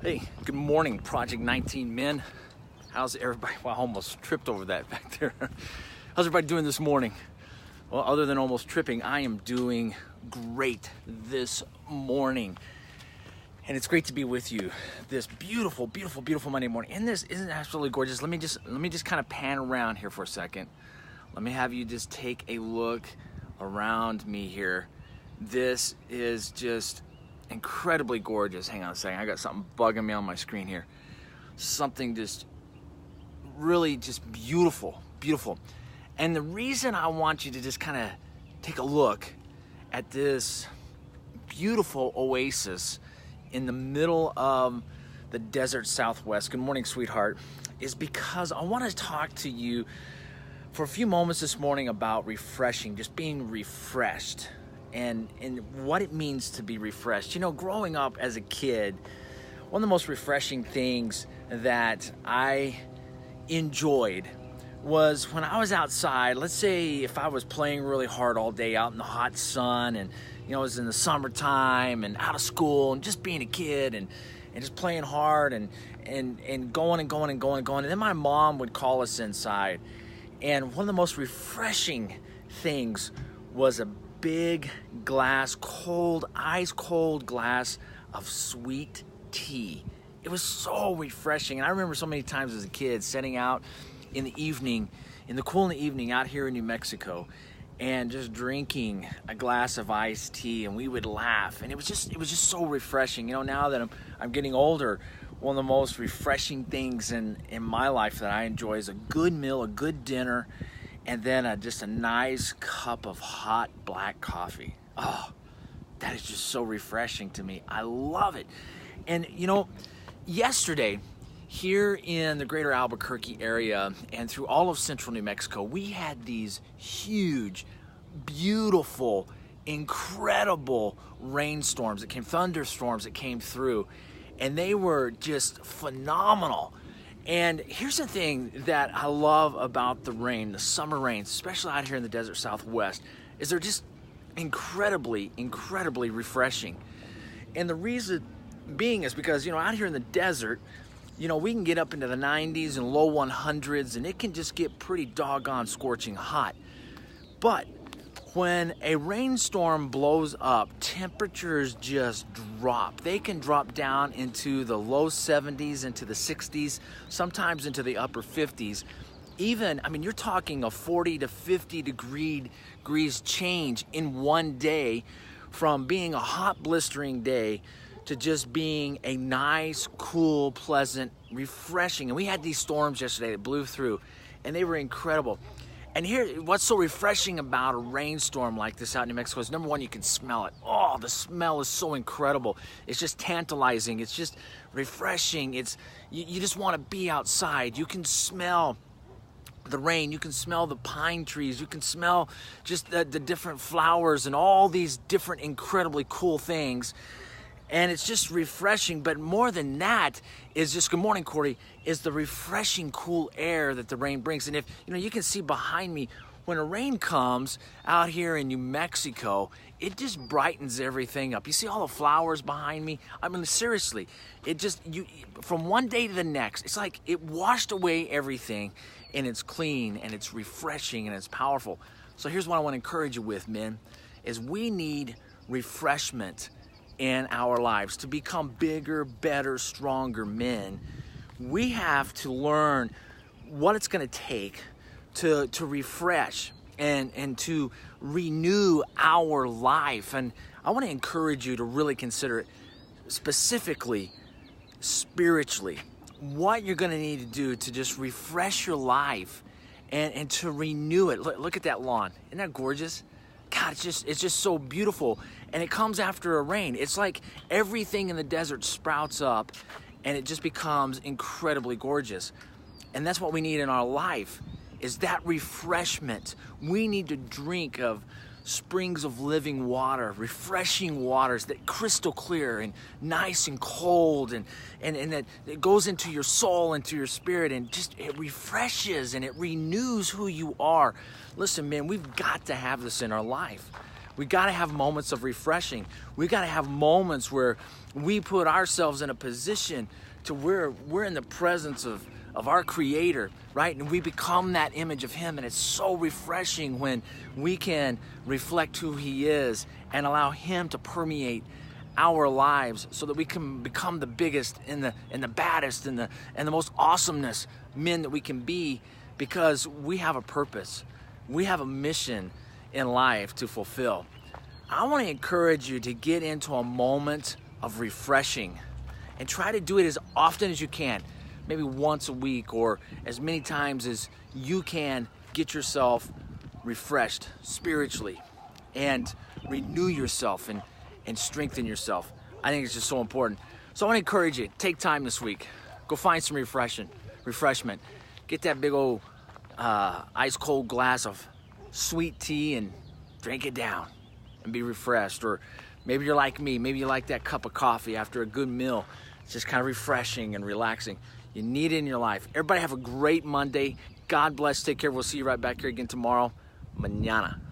Hey, good morning, Project 19 men. How's everybody? Well, I almost tripped over that back there. How's everybody doing this morning? Well, other than almost tripping, I am doing great this morning. And it's great to be with you this beautiful, beautiful, beautiful Monday morning. And this isn't absolutely gorgeous. Let me just kind of pan around here for a second. Let me have you just take a look around me here. This is just incredibly gorgeous. Hang on a second, I got something bugging me on my screen here. Something just really just beautiful, beautiful. And the reason I want you to just kind of take a look at this beautiful oasis in the middle of the desert Southwest, good morning, sweetheart, is because I want to talk to you for a few moments this morning about refreshing, just being refreshed. And what it means to be refreshed. You know, growing up as a kid, one of the most refreshing things that I enjoyed was when I was outside. Let's say if I was playing really hard all day out in the hot sun, and you know, it was in the summertime and out of school and just being a kid and just playing hard and going and going and going and going. And then my mom would call us inside. And one of the most refreshing things was a big glass, ice cold glass of sweet tea. It was so refreshing. And I remember so many times as a kid sitting out in the evening, in the cool in the evening out here in New Mexico, and just drinking a glass of iced tea, and we would laugh. And it was just so refreshing. You know, now that I'm getting older, one of the most refreshing things in my life that I enjoy is a good meal, a good dinner, and then just a nice cup of hot black coffee. Oh, that is just so refreshing to me. I love it. And you know, yesterday, here in the greater Albuquerque area and through all of central New Mexico, we had these huge, beautiful, incredible rainstorms that came, thunderstorms that came through, and they were just phenomenal. And here's the thing that I love about the rain, the summer rains, especially out here in the desert Southwest, is they're just incredibly, incredibly refreshing. And the reason being is because, you know, out here in the desert, you know, we can get up into the 90s and low 100s, and it can just get pretty doggone scorching hot. But when a rainstorm blows up, temperatures just drop. They can drop down into the low 70s, into the 60s, sometimes into the upper 50s. Even, I mean, you're talking a 40 to 50 degrees change in one day, from being a hot, blistering day to just being a nice, cool, pleasant, refreshing. And we had these storms yesterday that blew through, and they were incredible. And here, what's so refreshing about a rainstorm like this out in New Mexico is, number one, you can smell it. Oh, the smell is so incredible. It's just tantalizing. It's just refreshing. You just want to be outside. You can smell the rain. You can smell the pine trees. You can smell just the different flowers and all these different incredibly cool things. And it's just refreshing. But more than that is just, good morning, Corey, is the refreshing cool air that the rain brings. And if, you know, you can see behind me, when a rain comes out here in New Mexico, it just brightens everything up. You see all the flowers behind me? I mean, seriously, it just, from one day to the next, it's like it washed away everything, and it's clean, and it's refreshing, and it's powerful. So here's what I want to encourage you with, men, is we need refreshment in our lives to become bigger, better, stronger men. We have to learn what it's going to take to refresh and to renew our life. And I want to encourage you to really consider it specifically, spiritually, what you're going to need to do to just refresh your life and to renew it. Look at that lawn. Isn't that gorgeous? God, it's just so beautiful. And it comes after a rain. It's like everything in the desert sprouts up, and it just becomes incredibly gorgeous. And that's what we need in our life, is that refreshment. We need to drink of springs of living water, refreshing waters that crystal clear and nice and cold, and that it goes into your soul, into your spirit, and just it refreshes and it renews who you are. Listen, man, we've got to have this in our life. We got to have moments of refreshing. We got to have moments where we put ourselves in a position to where we're in the presence of our Creator, right? And we become that image of Him. And it's so refreshing when we can reflect who He is and allow Him to permeate our lives so that we can become the biggest and the baddest and the most awesomeness men that we can be, because we have a purpose. We have a mission in life to fulfill. I want to encourage you to get into a moment of refreshing and try to do it as often as you can. Maybe once a week or as many times as you can. Get yourself refreshed spiritually and renew yourself and strengthen yourself. I think it's just so important. So I want to encourage you, take time this week. Go find some refreshment. Get that big old ice cold glass of sweet tea and drink it down and be refreshed. Or maybe you're like me, maybe you like that cup of coffee after a good meal. It's just kind of refreshing and relaxing. You need it in your life. Everybody have a great Monday. God bless. Take care. We'll see you right back here again tomorrow. Mañana.